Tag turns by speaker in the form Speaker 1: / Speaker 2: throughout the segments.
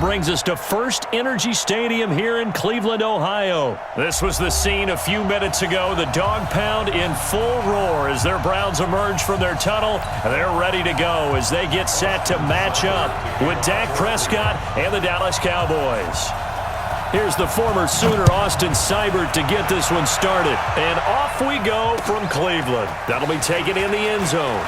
Speaker 1: brings us to First Energy Stadium here in Cleveland, Ohio. This was the scene a few minutes ago. The dog pound in full roar as their Browns emerge from their tunnel. They're ready to go as they get set to match up with Dak Prescott and the Dallas Cowboys. Here's the former Sooner Austin Seibert to get this one started. And off we go from Cleveland. That'll be taken in the end zone.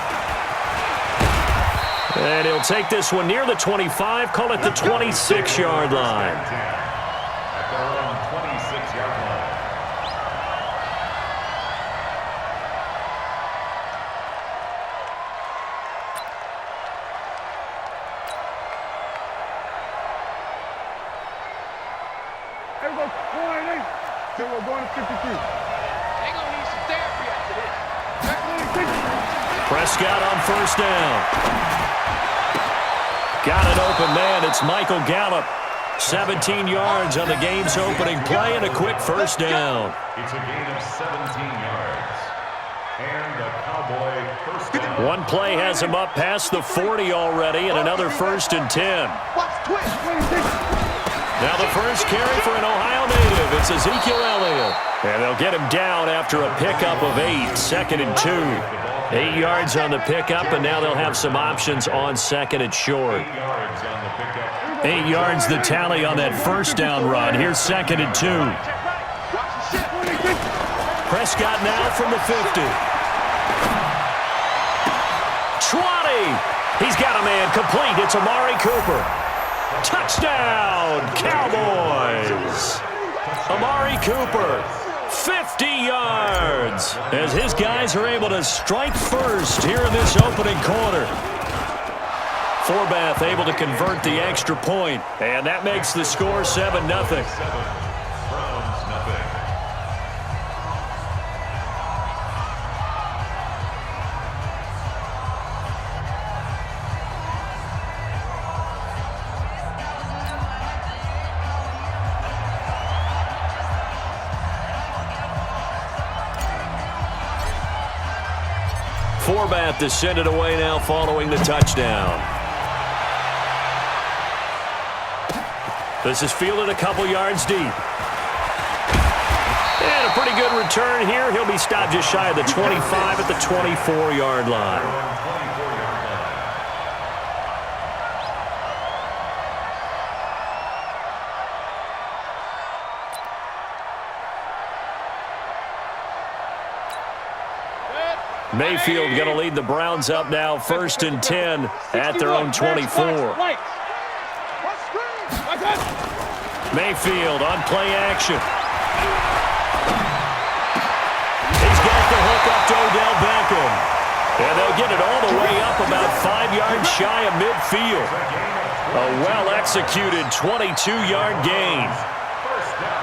Speaker 1: And he'll take this one near the 25, call it the 26-yard line.
Speaker 2: At their own 26-yard line.
Speaker 3: There we go, 20. Then we're going to 53.
Speaker 4: They're going to need some therapy after this.
Speaker 1: Prescott on first down. Got an open man. It's Michael Gallup. 17 yards on the game's opening play and a quick first down.
Speaker 2: It's a gain of 17 yards. And the Cowboy first down.
Speaker 1: One play has him up past the 40 already and another first and 10. Now the first carry for an Ohio native. It's Ezekiel Elliott. And they'll get him down after a pickup of 8, second and 2. 8 yards on the pickup, and now they'll have some options on second and short.
Speaker 2: 8 yards on the pickup.
Speaker 1: 8 yards the tally on that first down run. Here's second and 2. Prescott now from the 50. 20. He's got a man complete. It's Amari Cooper. Touchdown, Cowboys. Amari Cooper. 50 yards as his guys are able to strike first here in this opening quarter. Forbath able to convert the extra point, and that makes the score 7-0. Forbath to send it away now following the touchdown. This is fielded a couple yards deep. And a pretty good return here. He'll be stopped just shy of the 25 at the 24-yard line. Mayfield going to lead the Browns up now, first and 10 at their own 24. Mayfield on play action. He's got the hook up to Odell Beckham. And they'll get it all the way up about 5 yards shy of midfield. A well-executed 22-yard gain.
Speaker 2: First down.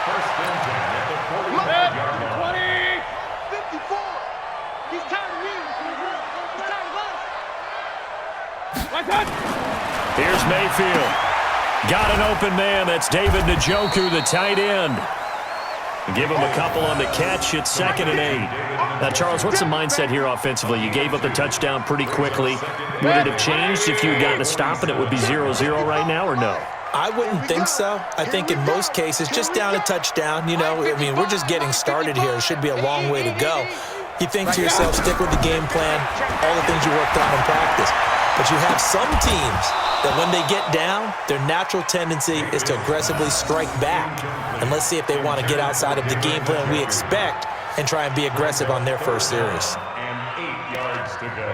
Speaker 2: First and 10 at the 40-yard line.
Speaker 1: Here's Mayfield. Got an open man. That's David Njoku, the tight end. Give him a couple on the catch. It's second and 8. Now, Charles, what's the mindset here offensively? You gave up the touchdown pretty quickly. Would it have changed if you had gotten a stop and it would be 0-0 right now, or no?
Speaker 5: I wouldn't think so. I think in most cases, just down a touchdown, you know, I mean, we're just getting started here. It should be a long way to go. You think to yourself, stick with the game plan, all the things you worked on in practice. But you have some teams that when they get down, their natural tendency is to aggressively strike back. And let's see if they want to get outside of the game plan we expect and try and be aggressive on their first series.
Speaker 2: And 8 yards to go.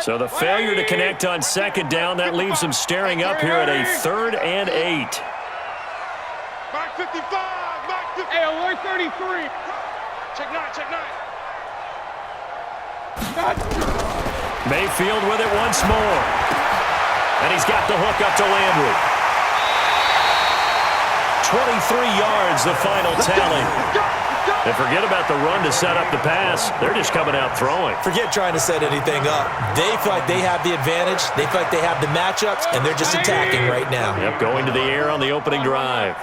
Speaker 1: So the failure to connect on second down, that leaves them staring up here at a 3rd and 8.
Speaker 3: Mark 55, Mark 50. Hey, alert 33. Check 9, check 9.
Speaker 1: Mayfield with it once more. And he's got the hook up to Landry. 23 yards, the final tally. And forget about the run to set up the pass. They're just coming out throwing.
Speaker 5: Forget trying to set anything up. They feel like they have the advantage. They feel like they have the matchups, and they're just attacking right now.
Speaker 1: Yep, going to the air on the opening drive.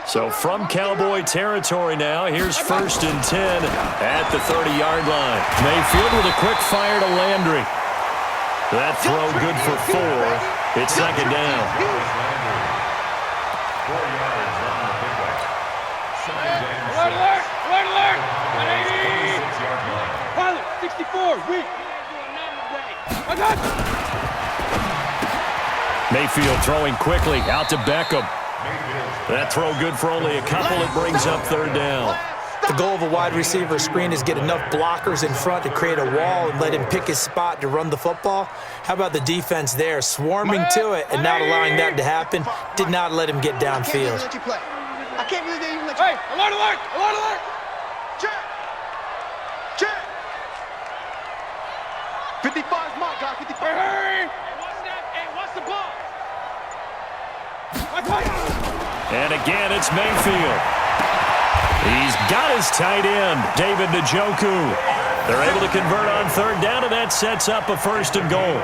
Speaker 1: So from Cowboy territory now, here's first and 10 at the 30-yard line. Mayfield with a quick fire to Landry. That throw good for 4. It's second down.
Speaker 2: 4 yards on the pickup. Second and 6.
Speaker 3: Alert! Alert!
Speaker 2: 26-yard line.
Speaker 3: Pilot, 64, weak. I got you.
Speaker 1: Mayfield throwing quickly out to Beckham. That throw good for only a couple. It brings up third down.
Speaker 5: The goal of a wide receiver screen is get enough blockers in front to create a wall and let him pick his spot to run the football. How about the defense there, swarming to it and not allowing that to happen? Did not let him get downfield.
Speaker 4: I can't believe they even let you.
Speaker 3: Hey, alert, alert, alert, alert.
Speaker 4: Check. Check. 55 is my guy. 55.
Speaker 3: Hey, what's that? Hey, what's the ball?
Speaker 1: And again, it's Mayfield. He's got his tight end, David Njoku. They're able to convert on third down, and that sets up a first and goal.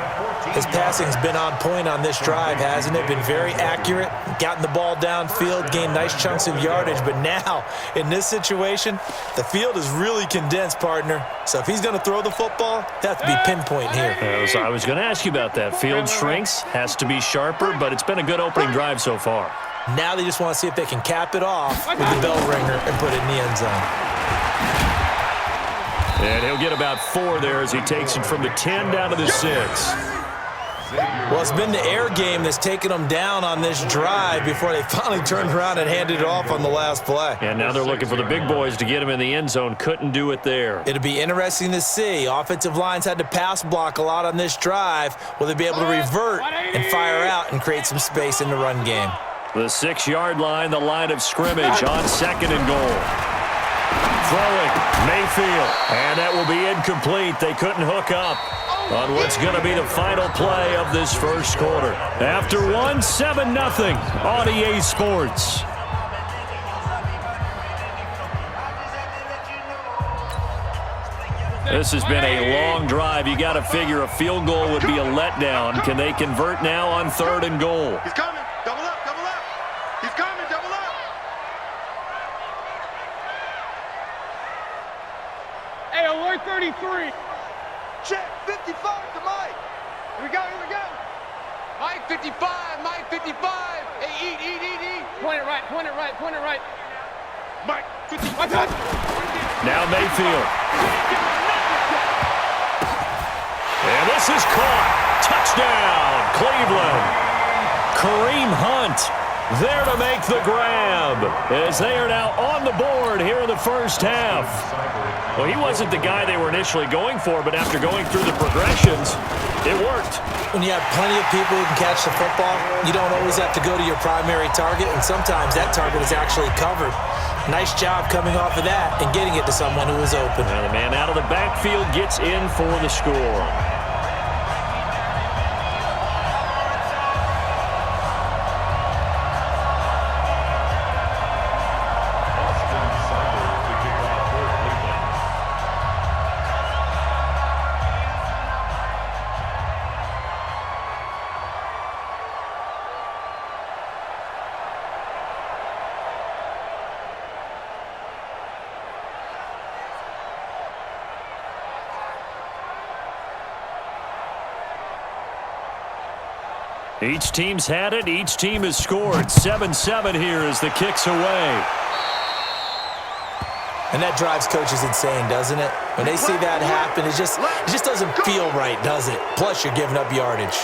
Speaker 5: His passing's been on point on this drive, hasn't it? Been very accurate, gotten the ball downfield, gained nice chunks of yardage. But now, in this situation, the field is really condensed, partner. So if he's going to throw the ball, it has to be pinpoint here.
Speaker 1: I was going to ask you about that. Field shrinks, has to be sharper, but it's been a good opening drive so far.
Speaker 5: Now they just want to see if they can cap it off with the bell ringer and put it in the end zone.
Speaker 1: And he'll get about 4 there as he takes it from the 10 down to the 6.
Speaker 5: Well, it's been the air game that's taken them down on this drive before they finally turned around and handed it off on the last play.
Speaker 1: And now they're looking for the big boys to get him in the end zone. Couldn't do it there.
Speaker 5: It'll be interesting to see. Offensive lines had to pass block a lot on this drive. Will they be able to revert and fire out and create some space in the run game?
Speaker 1: The 6-yard line, the line of scrimmage on second and goal. Throwing, Mayfield, and that will be incomplete. They couldn't hook up on what's going to be the final play of this first quarter. After 7-0 on EA Sports. This has been a long drive. You got to figure a field goal would be a letdown. Can they convert now on third and goal?
Speaker 3: He's coming. Double up, double up. He's coming, double up. Hey, alert 33.
Speaker 4: Check. 55 to Mike.
Speaker 3: Here we go, here we go.
Speaker 4: Mike 55. Mike 55. Hey, eat.
Speaker 3: Point it right, point it right, point it right. Mike 55.
Speaker 1: Now Mayfield. And this is caught. Touchdown, Cleveland. Kareem Hunt there to make the grab as they are now on the board here in the first half. Well, he wasn't the guy they were initially going for, but after going through the progressions, it worked.
Speaker 5: When you have plenty of people who can catch the football, you don't always have to go to your primary target, and sometimes that target is actually covered. Nice job coming off of that and getting it to someone who was open.
Speaker 1: Now the man out of the backfield gets in for the score. Each team's had it. Each team has scored. 7-7 here as the kick's away.
Speaker 5: And that drives coaches insane, doesn't it? When they see that happen, it just doesn't feel right, does it? Plus, you're giving up yardage.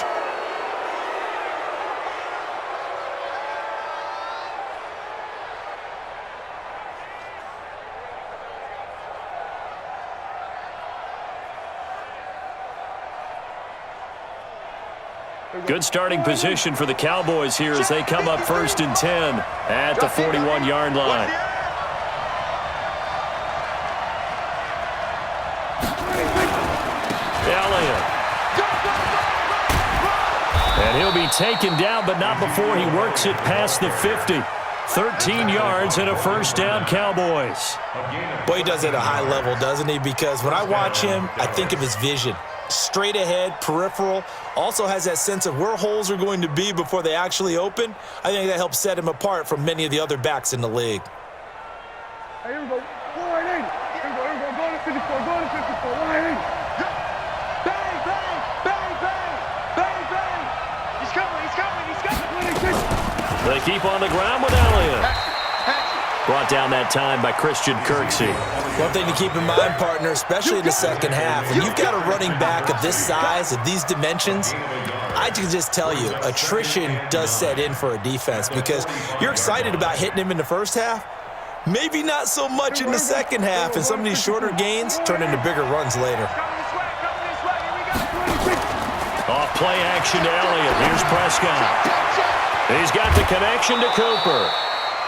Speaker 1: Good starting position for the Cowboys here as they come up 1st and 10 at the 41-yard line. Elliott. And he'll be taken down, but not before he works it past the 50. 13 yards and a first down, Cowboys.
Speaker 5: Boy, he does it at a high level, doesn't he? Because when I watch him, I think of his vision. Straight ahead, peripheral, also has that sense of where holes are going to be before they actually open. I think that helps set him apart from many of the other backs in the league.
Speaker 3: Hey, here we go. 180. Here we go. Go to 54. Go to 54. 180. Bang, bang, bang, bang, bang, bang. He's coming.
Speaker 1: They keep on the ground with Elliott. Brought down that time by Christian Kirksey.
Speaker 5: One thing to keep in mind, partner, especially in the second half, when you've got a running back of this size, of these dimensions, I can just tell you, attrition does set in for a defense because you're excited about hitting him in the first half. Maybe not so much in the second half, and some of these shorter gains turn into bigger runs later.
Speaker 1: Off play action to Elliott. Here's Prescott. He's got the connection to Cooper.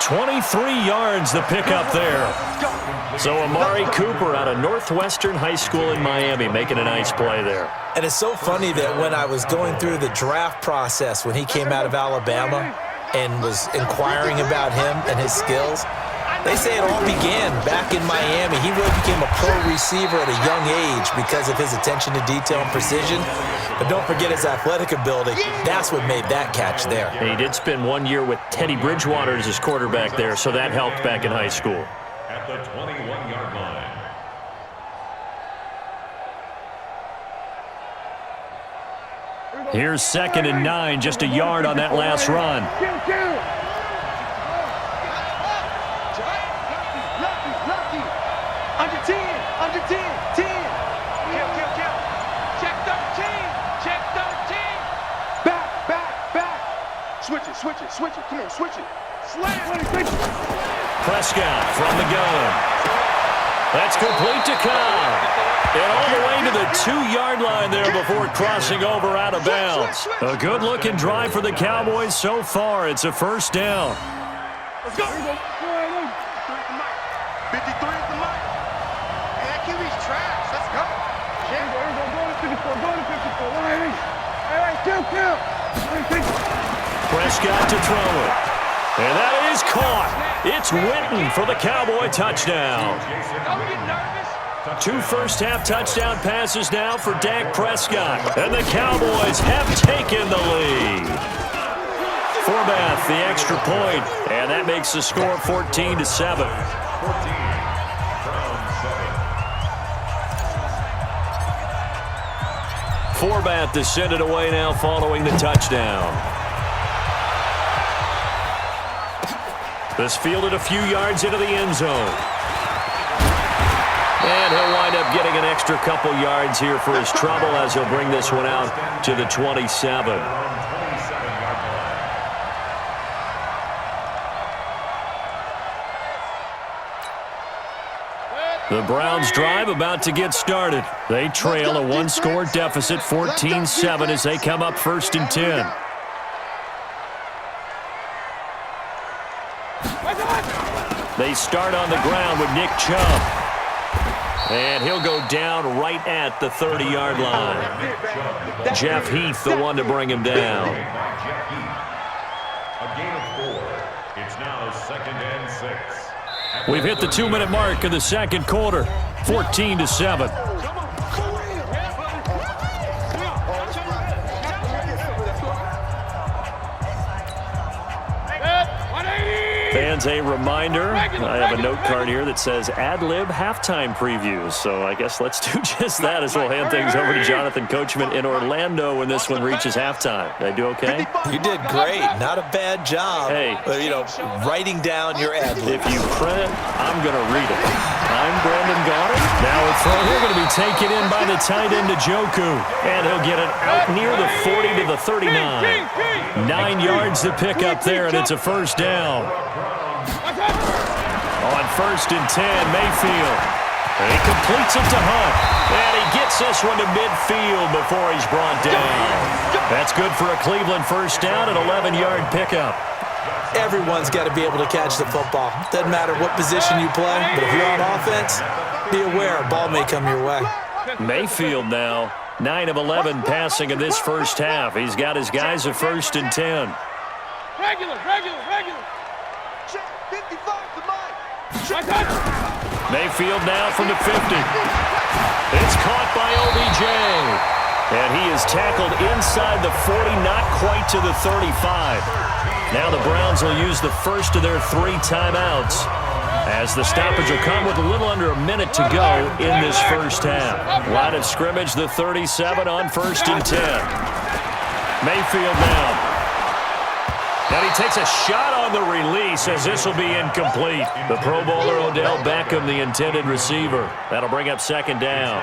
Speaker 1: 23 yards the pickup there. So Amari Cooper out of Northwestern High School in Miami making a nice play there.
Speaker 5: And it's so funny that when I was going through the draft process when he came out of Alabama and was inquiring about him and his skills, they say it all began back in Miami. He really became a pro receiver at a young age because of his attention to detail and precision. But don't forget his athletic ability. That's what made that catch there.
Speaker 1: He did spend 1 year with Teddy Bridgewater as his quarterback there, so that helped back in high school.
Speaker 2: At the 21-yard line.
Speaker 1: Here's 2nd and 9, just a yard on that last run.
Speaker 4: Under 10, 10. Check 13. Back. Switch it. Come on, switch it. Slam.
Speaker 1: Prescott from the gun. That's complete to Cobb. And all the way to the 2-yard line there before crossing over out of bounds. A good-looking drive for the Cowboys so far. It's a first down.
Speaker 4: Let's go. 53 at the mic. Hey, that QB's trash. Let's go.
Speaker 1: Prescott to throw it. And that is caught. It's Witten for the Cowboy touchdown.
Speaker 4: Don't get nervous.
Speaker 1: 2 first-half touchdown passes now for Dak Prescott. And the Cowboys have taken the lead. Forbath, the extra point, and that makes the score 14-7. Forbath to send it away now following the touchdown. This fielded a few yards into the end zone. And he'll wind up getting an extra couple yards here for his trouble as he'll bring this one out to the 27. The Browns drive about to get started. They trail a 1-score deficit, 14-7, as they come up 1st and 10. They start on the ground with Nick Chubb. And he'll go down right at the 30-yard line. Jeff Heath, the one to bring him down.
Speaker 2: A gain of 4. It's now 2nd and 6.
Speaker 1: We've hit the 2-minute mark of the second quarter, 14-7. Fans, a reminder, I have a note card here that says ad-lib halftime previews. So I guess let's do just that as we'll hand things over to Jonathan Coachman in Orlando when this one reaches halftime. Did I do okay?
Speaker 5: You did great. Not a bad job.
Speaker 1: Hey.
Speaker 5: Writing down your ad-lib.
Speaker 1: If you print it, I'm going to read it. I'm Brandon Goddard. Now a throw here going to be taken in by the tight end Njoku. And he'll get it out near the 40 to the 39. 9 yards to pick up there, and it's a first down. On 1st and 10, Mayfield. And he completes it to Hunt. And he gets this one to midfield before he's brought down. That's good for a Cleveland first down, an 11-yard pickup.
Speaker 5: Everyone's got to be able to catch the football. Doesn't matter what position you play, but if you're on offense, be aware a ball may come your way.
Speaker 1: Mayfield now, 9 of 11 passing in this first half. He's got his guys at 1st and 10.
Speaker 4: Regular. 55 to Mike.
Speaker 1: Mayfield now from the 50. It's caught by OBJ. And he is tackled inside the 40, not quite to the 35. Now the Browns will use the first of their 3 timeouts as the stoppage will come with a little under a minute to go in this first half. Line of scrimmage, the 37 on 1st and 10. Mayfield now. And he takes a shot on the release as this will be incomplete. The Pro Bowler Odell Beckham, the intended receiver. That'll bring up second down.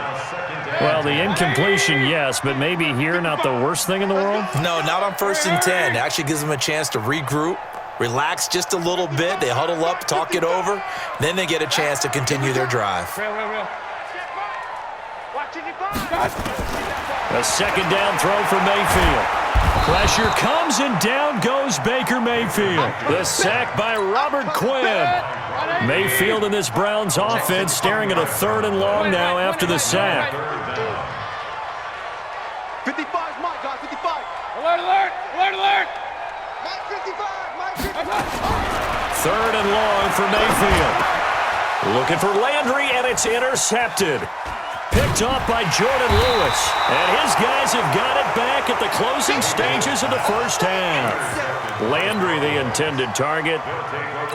Speaker 1: Well, the incompletion, yes, but maybe here not the worst thing in the world?
Speaker 5: No, not on 1st and 10. It actually gives them a chance to regroup, relax just a little bit. They huddle up, talk it over. Then they get a chance to continue their drive.
Speaker 1: A second down throw for Mayfield. Pressure comes and down goes Baker Mayfield. The sack by Robert Quinn. Mayfield in this Browns offense staring at a 3rd and long now after the sack.
Speaker 4: 55, Mike, guys, 55.
Speaker 3: Alert, alert, alert, alert.
Speaker 4: Mike 55, Mike 55.
Speaker 1: 3rd and long for Mayfield. Looking for Landry, and it's intercepted. Picked off by Jordan Lewis. And his guys have got it back at the closing stages of the first half. Landry, the intended target.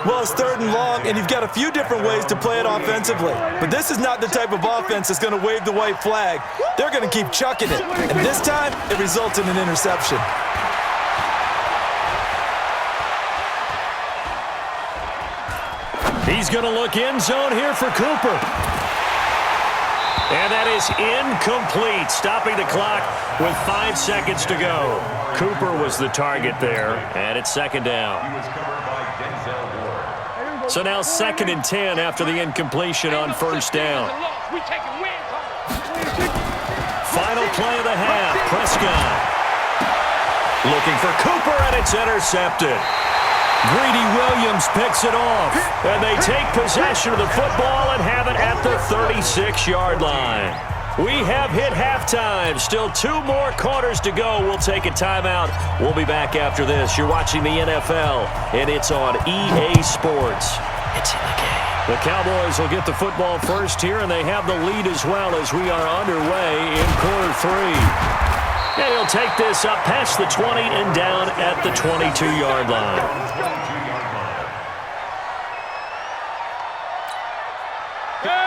Speaker 5: Well, it's 3rd and long, and you've got a few different ways to play it offensively. But this is not the type of offense that's going to wave the white flag. They're going to keep chucking it. And this time, it results in an interception.
Speaker 1: He's going to look end zone here for Cooper. And that is incomplete, stopping the clock with 5 seconds to go. Cooper was the target there, and it's second down. So now 2nd and 10 after the incompletion on 1st down. Final play of the half, Prescott. Looking for Cooper, and it's intercepted. Greedy Williams picks it off, and they take possession of the football and have it at the 36-yard line. We have hit halftime. Still 2 more quarters to go. We'll take a timeout. We'll be back after this. You're watching the NFL, and it's on EA Sports. It's in the game. The Cowboys will get the football first here, and they have the lead as well as we are underway in quarter 3. And he'll take this up past the 20 and down at the 22-yard line.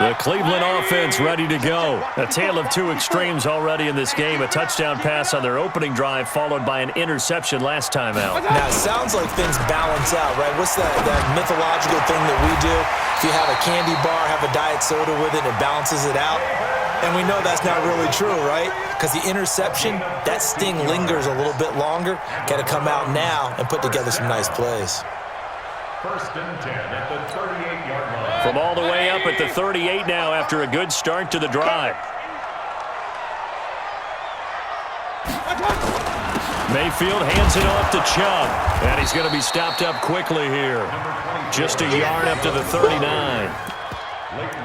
Speaker 1: The Cleveland offense ready to go. A tale of 2 extremes already in this game. A touchdown pass on their opening drive followed by an interception last time out.
Speaker 5: Now, it sounds like things balance out, right? What's that mythological thing that we do? If you have a candy bar, have a diet soda with it, it balances it out. And we know that's not really true, right? Because the interception, that sting lingers a little bit longer. Got to come out now and put together some nice plays.
Speaker 2: 1st and 10 at the 38-yard line.
Speaker 1: From all the way up at the 38 now after a good start to the drive. Mayfield hands it off to Chubb. And he's going to be stopped up quickly here. Just a yard up to the 39.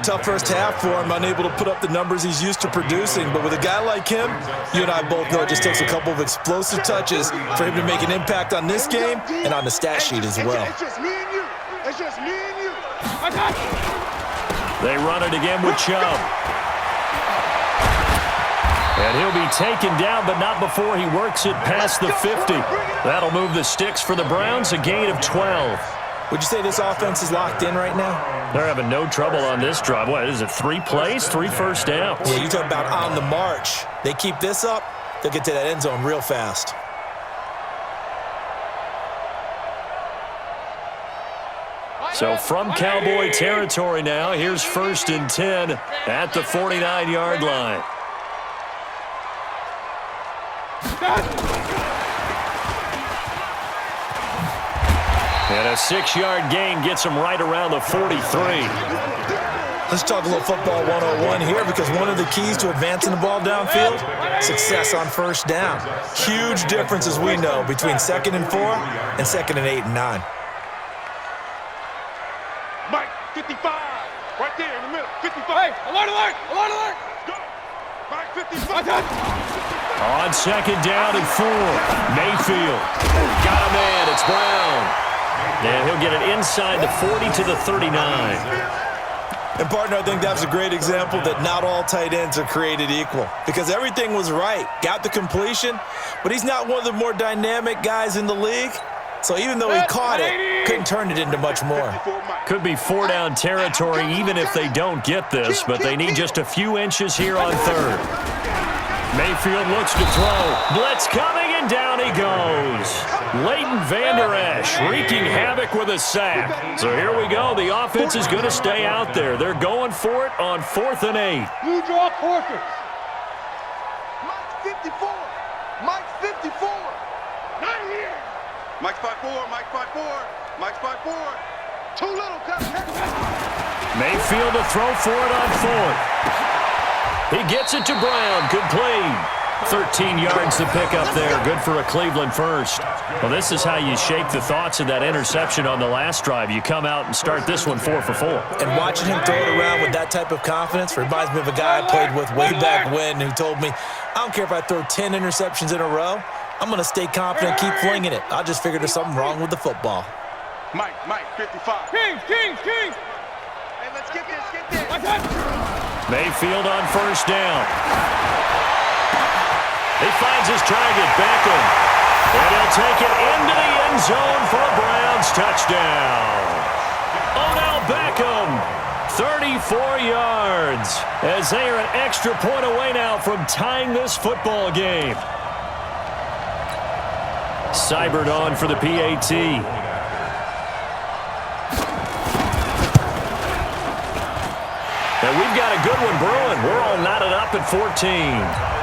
Speaker 5: Tough first half for him, unable to put up the numbers he's used to producing. But with a guy like him, you and I both know it just takes a couple of explosive touches for him to make an impact on this game and on the stat sheet as well.
Speaker 4: It's just me and you. It's just me and you.
Speaker 1: They run it again with Chubb. And he'll be taken down, but not before he works it past the 50. That'll move the sticks for the Browns, a gain of 12.
Speaker 5: Would you say this offense is locked in right now?
Speaker 1: They're having no trouble on this drive. What is it, 3 plays, 3 first downs?
Speaker 5: Yeah, you talk about on the march. They keep this up, they'll get to that end zone real fast.
Speaker 1: So from Cowboy territory now, here's 1st and 10 at the 49-yard line. And a 6-yard gain gets him right around the 43.
Speaker 5: Let's talk a little football 101 here, because one of the keys to advancing the ball downfield, success on 1st down. Huge difference, as we know, between 2nd and 4 and 2nd and 8 and 9.
Speaker 3: Mike 55, right there in the middle. 55. Hey, alert, alert, alert, alert. Go. Mike 55.
Speaker 1: On 2nd down and 4, Mayfield. Got a man, it's Brown. And he'll get it inside the 40 to the 39.
Speaker 5: And, partner, I think that's a great example that not all tight ends are created equal, because everything was right. Got the completion, but he's not one of the more dynamic guys in the league. So even though he caught it, couldn't turn it into much more.
Speaker 1: Could be 4-down territory even if they don't get this, but they need just a few inches here on 3rd. Mayfield looks to throw. Blitz coming, and down he goes. Leighton Vander Esch wreaking havoc with a sack. So here we go. The offense is going to stay out there. They're going for it on 4th and 8.
Speaker 3: You draw quarters.
Speaker 4: Mike's 54. Mike's 54.
Speaker 3: Not here.
Speaker 4: Mike's 5'4". Mike's 5'4". Mike's 5'4". Too little,
Speaker 1: Mayfield to throw for it on 4th. He gets it to Brown. Good play. 13 yards to pick up there. Good for a Cleveland first. Well, this is how you shake the thoughts of that interception on the last drive. You come out and start this one 4 for 4.
Speaker 5: And watching him throw it around with that type of confidence reminds me of a guy I played with way back when who told me, I don't care if I throw 10 interceptions in a row. I'm going to stay confident, keep flinging it. I just figured there's something wrong with the football.
Speaker 3: Mike, 55. King.
Speaker 4: Hey, let's get this,
Speaker 1: Mayfield on 1st down. He finds his target, Beckham. And he'll take it into the end zone for a Browns touchdown. Odell Beckham, 34 yards, as they are an extra point away now from tying this football game. Seibert on for the PAT. And we've got a good one brewing. We're all knotted up at 14.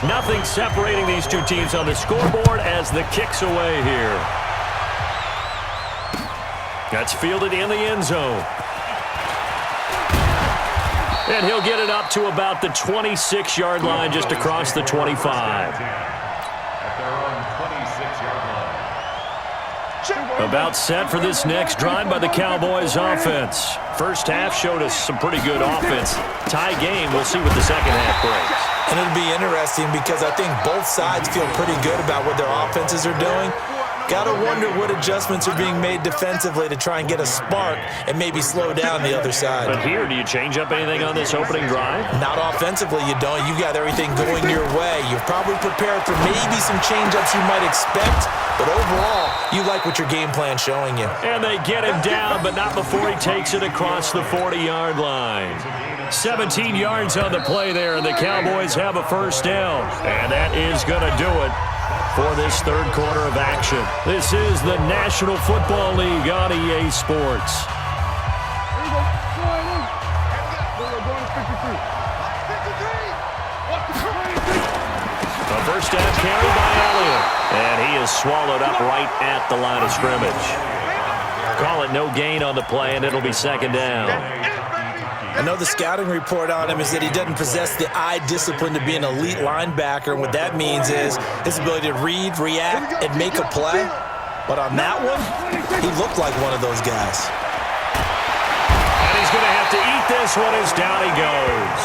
Speaker 1: Nothing separating these two teams on the scoreboard as the kick's away here. That's fielded in the end zone. And he'll get it up to about the 26-yard line, just across the 25. About set for this next drive by the Cowboys offense. First half showed us some pretty good offense. Tie game, we'll see what the second half brings.
Speaker 5: And it'll be interesting because I think both sides feel pretty good about what their offenses are doing. Got to wonder what adjustments are being made defensively to try and get a spark and maybe slow down the other side.
Speaker 1: But here, do you change up anything on this opening drive?
Speaker 5: Not offensively, you don't. You got everything going your way. You're probably prepared for maybe some change-ups you might expect, but overall, you like what your game plan's showing you.
Speaker 1: And they get him down, but not before he takes it across the 40-yard line. 17 yards on the play there, and the Cowboys have a first down. And that is going to do it for this third quarter of action. This is the National Football League on EA Sports. A first down carry by Elliott, and he is swallowed up right at the line of scrimmage. Call it no gain on the play, and it'll be second down.
Speaker 5: I know the scouting report on him is that he doesn't possess the eye discipline to be an elite linebacker. And what that means is his ability to read, react, and make a play. But on that one, he looked like one of those guys.
Speaker 1: And he's going to have to eat this one as down he goes.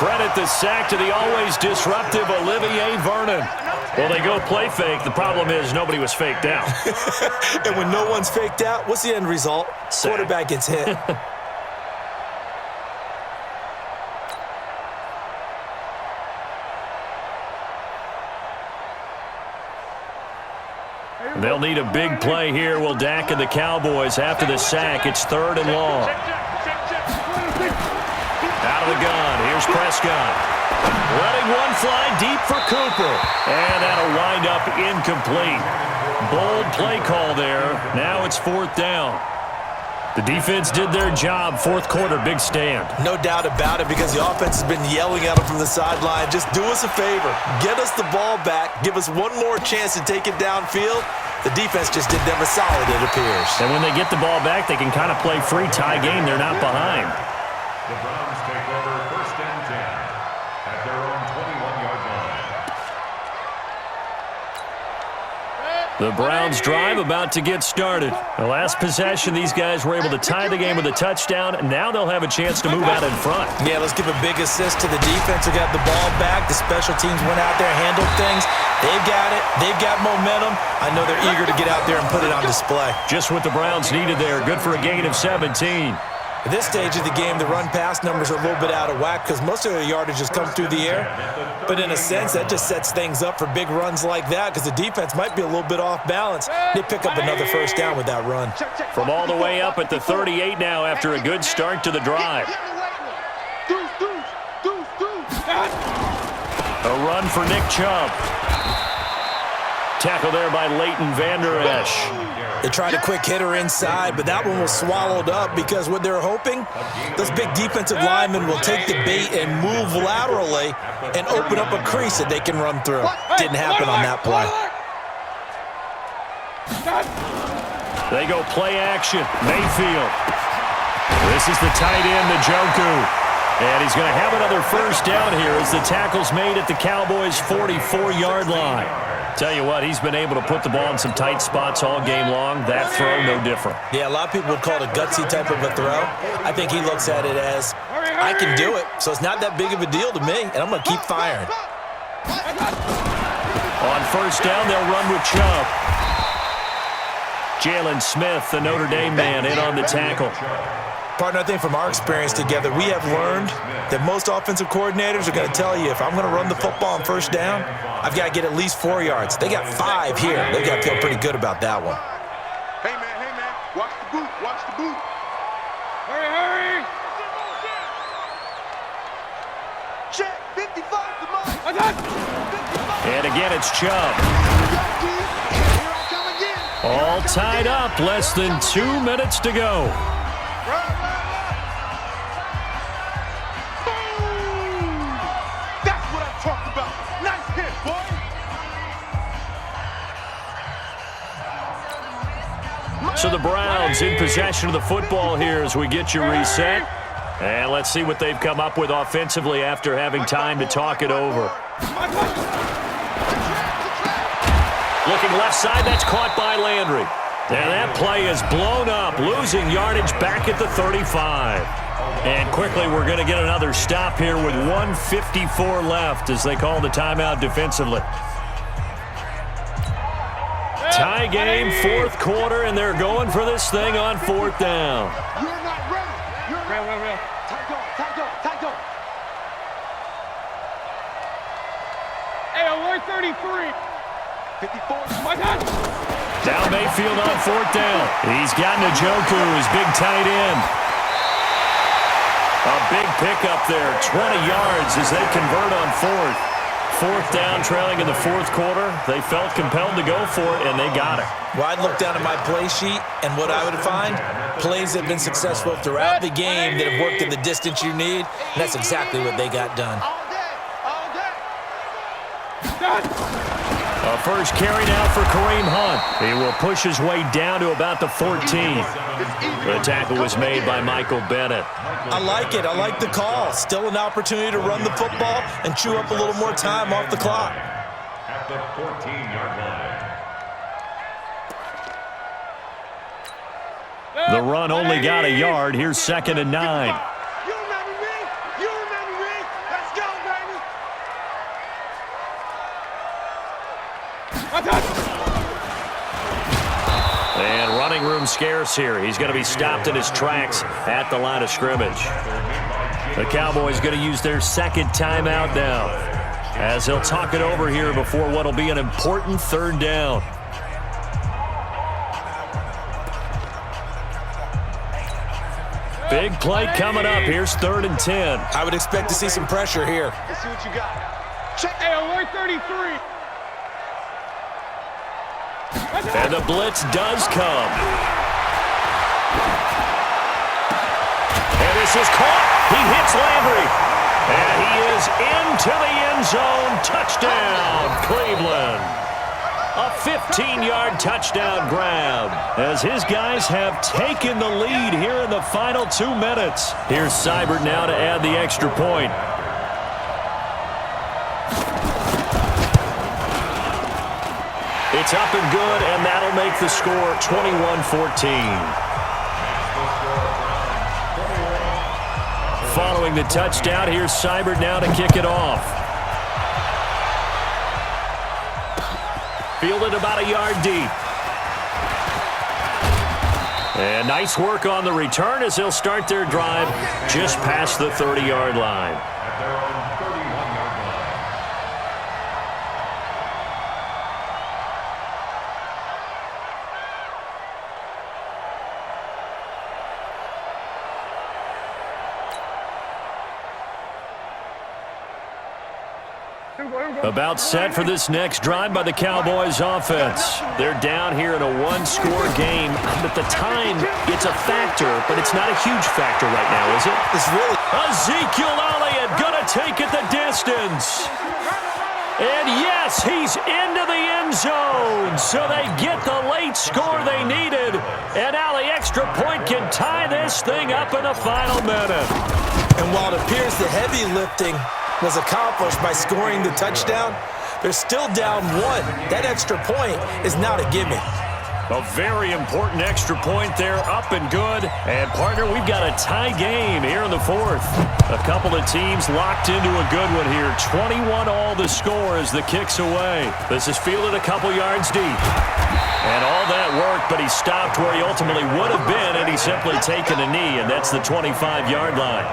Speaker 1: Credit the sack to the always disruptive Olivier Vernon. Well, they go play fake. The problem is nobody was faked out.
Speaker 5: And when no one's faked out, what's the end result?
Speaker 1: Sack.
Speaker 5: Quarterback gets hit.
Speaker 1: They'll need a big play here. Will Dak and the Cowboys after the sack. It's 3rd and long. Out of the gun. Here's Prescott. Letting one fly deep for Cooper. And that'll wind up incomplete. Bold play call there. Now it's 4th down. The defense did their job. 4th quarter, big stand.
Speaker 5: No doubt about it, because the offense has been yelling at him from the sideline. Just do us a favor. Get us the ball back. Give us one more chance to take it downfield. The defense just did them a solid, it appears.
Speaker 1: And when they get the ball back, they can kind of play free tie game. They're not behind.
Speaker 2: The Browns take over 1st and 10 at their own 21-yard line.
Speaker 1: The Browns drive about to get started. The last possession, these guys were able to tie the game with a touchdown, and now they'll have a chance to move out in front.
Speaker 5: Yeah, let's give a big assist to the defense who got the ball back. The special teams went out there, handled things. They've got it. They've got momentum. I know they're eager to get out there and put it on display.
Speaker 1: Just what the Browns needed there. Good for a gain of 17.
Speaker 5: At this stage of the game, the run-pass numbers are a little bit out of whack because most of their yardage has come through the air. But in a sense, that just sets things up for big runs like that because the defense might be a little bit off balance. They pick up another first down with that run.
Speaker 1: From all the way up at the 38 now after a good start to the drive. A A run for Nick Chubb. Tackle there by Leighton Vander Esch.
Speaker 5: They tried a quick hitter inside, but that one was swallowed up because what they're hoping, those big defensive linemen will take the bait and move laterally and open up a crease that they can run through. Didn't happen on that play.
Speaker 1: They go play action. Mayfield. This is the tight end, Njoku. And he's going to have another first down here as the tackle's made at the Cowboys' 44-yard line. Tell you what, he's been able to put the ball in some tight spots all game long. That throw, no different.
Speaker 5: Yeah, a lot of people would call it a gutsy type of a throw. I think he looks at it as, I can do it, so it's not that big of a deal to me, and I'm going to keep firing.
Speaker 1: On first down, they'll run with Chubb. Jalen Smith, the Notre Dame man, in on the tackle.
Speaker 5: Partner, I think from our experience together, we have learned that most offensive coordinators are going to tell you, if I'm going to run the football on first down, I've got to get at least 4 yards. They got 5 here. They've got to feel pretty good about that one.
Speaker 4: Hey, man, watch the boot, watch the boot.
Speaker 3: Hurry!
Speaker 4: Check, 55, come on.
Speaker 1: And again, it's Chubb. All tied up, less than 2 minutes to go.
Speaker 4: That's what I'm talking about. Nice hit, boy.
Speaker 1: So the Browns in possession of the football here as we get you reset. And let's see what they've come up with offensively after having time to talk it over. Looking left side, that's caught by Landry. And that play is blown up, losing yardage back at the 35. And quickly, we're going to get another stop here with 1:54 left as they call the timeout defensively. Tie game, fourth quarter, and they're going for this thing on fourth down.
Speaker 4: You're not ready. You're not
Speaker 3: Real.
Speaker 4: tight on.
Speaker 3: Hey, alert 33.
Speaker 4: 54.
Speaker 3: My God.
Speaker 1: Down Mayfield on fourth down. He's got Njoku, his big tight end. A big pickup there, 20 yards as they convert on fourth. Fourth down, trailing in the fourth quarter. They felt compelled to go for it, and they got it.
Speaker 5: Well, I'd look down at my play sheet, and what I would find, plays that have been successful throughout the game that have worked in the distance you need, and that's exactly what they got done.
Speaker 4: All day.
Speaker 1: A first carry now for Kareem Hunt. He will push his way down to about the 14. The tackle was made by Michael Bennett.
Speaker 5: I like it. I like the call. Still an opportunity to run the football and chew up a little more time off the clock.
Speaker 2: At the 14-yard line.
Speaker 1: The run only got a yard. Here's 2nd and 9.
Speaker 4: You remember me? Let's go, baby.
Speaker 1: And running room scarce here. He's going to be stopped in his tracks at the line of scrimmage. The Cowboys going to use their second timeout now as they'll talk it over here before what will be an important third down. Big play coming up. Here's 3rd and 10.
Speaker 5: I would expect to see some pressure here.
Speaker 4: Let's see what you got.
Speaker 3: Hey, alert 33.
Speaker 1: And the blitz does come. And this is caught. He hits Landry. And he is into the end zone. Touchdown, Cleveland. A 15-yard touchdown grab as his guys have taken the lead here in the final 2 minutes. Here's Seibert now to add the extra point. It's up and good, and that'll make the score 21-14. Following the touchdown, here's Seibert now to kick it off. Fielded about a yard deep. And nice work on the return as they'll start their drive just past the 30-yard line.
Speaker 2: At their own 31-yard line.
Speaker 1: About set for this next drive by the Cowboys offense. They're down here in a one-score game. But the time, it's a factor, but it's not a huge factor right now, is it?
Speaker 5: It's really...
Speaker 1: Ezekiel Elliott gonna take it the distance. And yes, he's into the end zone. So they get the late score they needed. And now the extra point can tie this thing up in the final minute.
Speaker 5: And while it appears the heavy lifting was accomplished by scoring the touchdown, they're still down one. That extra point is not a gimme.
Speaker 1: A very important extra point there, up and good. And, partner, we've got a tie game here in the fourth. A couple of teams locked into a good one here. 21 all the score as the kick's away. This is fielded a couple yards deep. And all that worked, but he stopped where he ultimately would have been, and he's simply taken a knee, and that's the 25-yard line.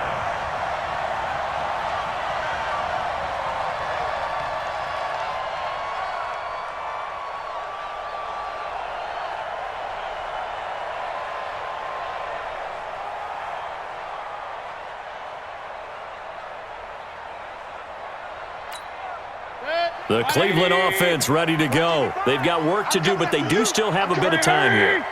Speaker 1: The Cleveland offense ready to go. They've got work to do, but they do still have a bit of time here.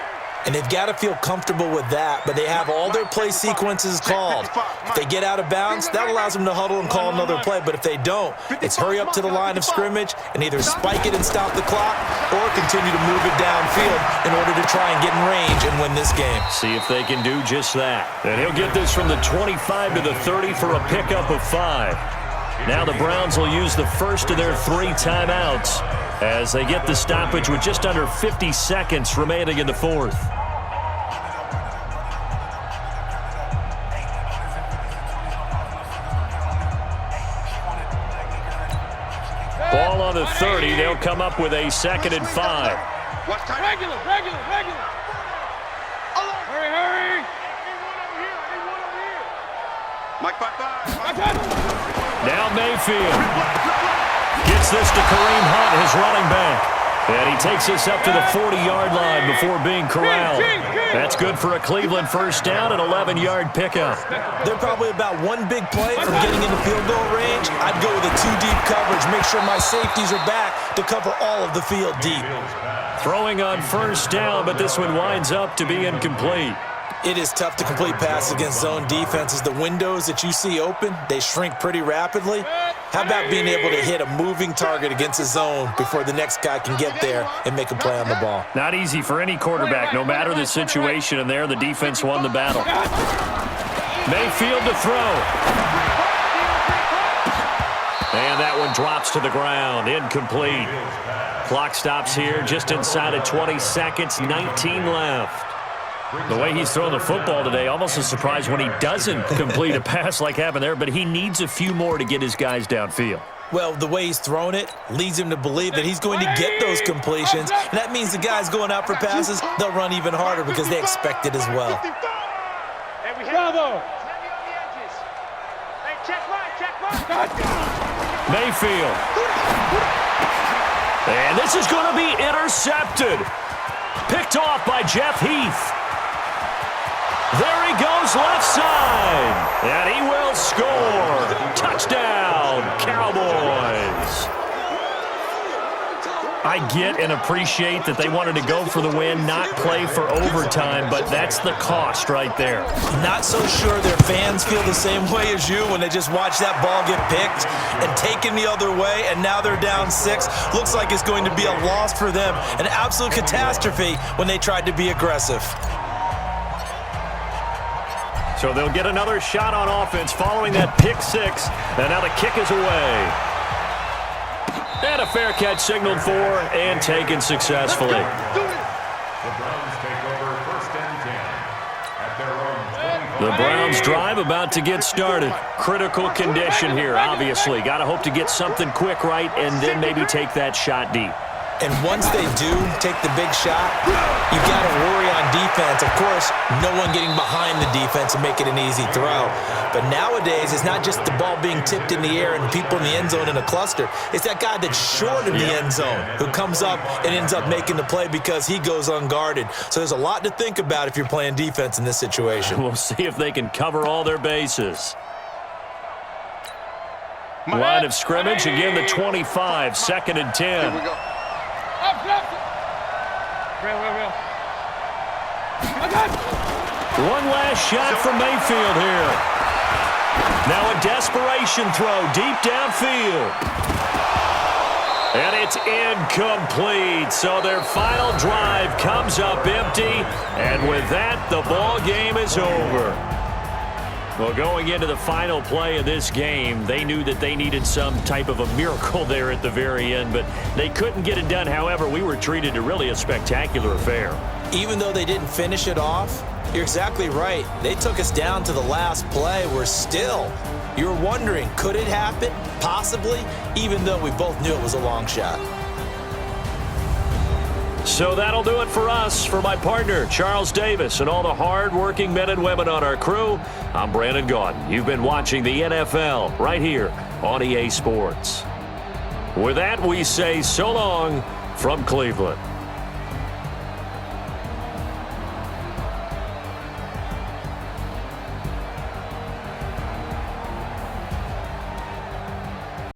Speaker 5: And they've got to feel comfortable with that, but they have all their play sequences called. If they get out of bounds, that allows them to huddle and call another play, but if they don't, it's hurry up to the line of scrimmage and either spike it and stop the clock or continue to move it downfield in order to try and get in range and win this game.
Speaker 1: See if they can do just that. And he'll get this from the 25 to the 30 for a pickup of 5. Now the Browns will use the first of their 3 timeouts as they get the stoppage with just under 50 seconds remaining in the fourth. Ball on the 30. They'll come up with a 2nd and 5.
Speaker 3: Regular. Hurry.
Speaker 4: Mike 5-5.
Speaker 1: Now Mayfield gets this to Kareem Hunt, his running back. And he takes us up to the 40-yard line before being corralled. That's good for a Cleveland first down and 11-yard pickup.
Speaker 5: They're probably about one big play from getting into field goal range. I'd go with a 2-deep coverage, make sure my safeties are back to cover all of the field deep.
Speaker 1: Throwing on first down, but this one winds up to be incomplete.
Speaker 5: It is tough to complete passes against zone defenses. The windows that you see open, they shrink pretty rapidly. How about being able to hit a moving target against a zone before the next guy can get there and make a play on the ball?
Speaker 1: Not easy for any quarterback, no matter the situation, and there the defense won the battle. Mayfield to throw. And that one drops to the ground, incomplete. Clock stops here just inside of 20 seconds, 19 left. The way he's throwing the football today, almost a surprise when he doesn't complete a pass like happened there, but he needs a few more to get his guys downfield.
Speaker 5: Well, the way he's thrown it leads him to believe that he's going to get those completions, and that means the guys going out for passes, they'll run even harder because they expect it as well.
Speaker 1: Mayfield. And this is going to be intercepted. Picked off by Jeff Heath. There he goes left side. And he will score. Touchdown, Cowboys. I get and appreciate that they wanted to go for the win, not play for overtime, but that's the cost right there.
Speaker 5: Not so sure their fans feel the same way as you when they just watch that ball get picked and taken the other way, and now they're down 6. Looks like it's going to be a loss for them, an absolute catastrophe when they tried to be aggressive.
Speaker 1: So they'll get another shot on offense following that pick 6, and now the kick is away. And a fair catch signaled for and taken successfully.
Speaker 2: The Browns take over 1st and 10 at their own 25.
Speaker 1: The Browns drive about to get started. Critical condition here, obviously. Got to hope to get something quick right and then maybe take that shot deep.
Speaker 5: And once they do take the big shot, you've got to worry on defense. Of course, no one getting behind the defense and make it an easy throw. But nowadays, it's not just the ball being tipped in the air and people in the end zone in a cluster. It's that guy that's short of the end zone who comes up and ends up making the play because he goes unguarded. So there's a lot to think about if you're playing defense in this situation.
Speaker 1: We'll see if they can cover all their bases. Line of scrimmage, again the 25, 2nd and 10.
Speaker 4: Here we go.
Speaker 3: Real.
Speaker 1: One last shot from Mayfield here. Now a desperation throw deep downfield. And it's incomplete. So their final drive comes up empty. And with that, the ball game is over. Well, going into the final play of this game, they knew that they needed some type of a miracle there at the very end, but they couldn't get it done. However, we were treated to really a spectacular affair.
Speaker 5: Even though they didn't finish it off, you're exactly right. They took us down to the last play. You're wondering, could it happen? Possibly, even though we both knew it was a long shot.
Speaker 1: So that'll do it for us. For my partner, Charles Davis, and all the hard-working men and women on our crew, I'm Brandon Gaudin. You've been watching the NFL right here on EA Sports. With that, we say so long from Cleveland.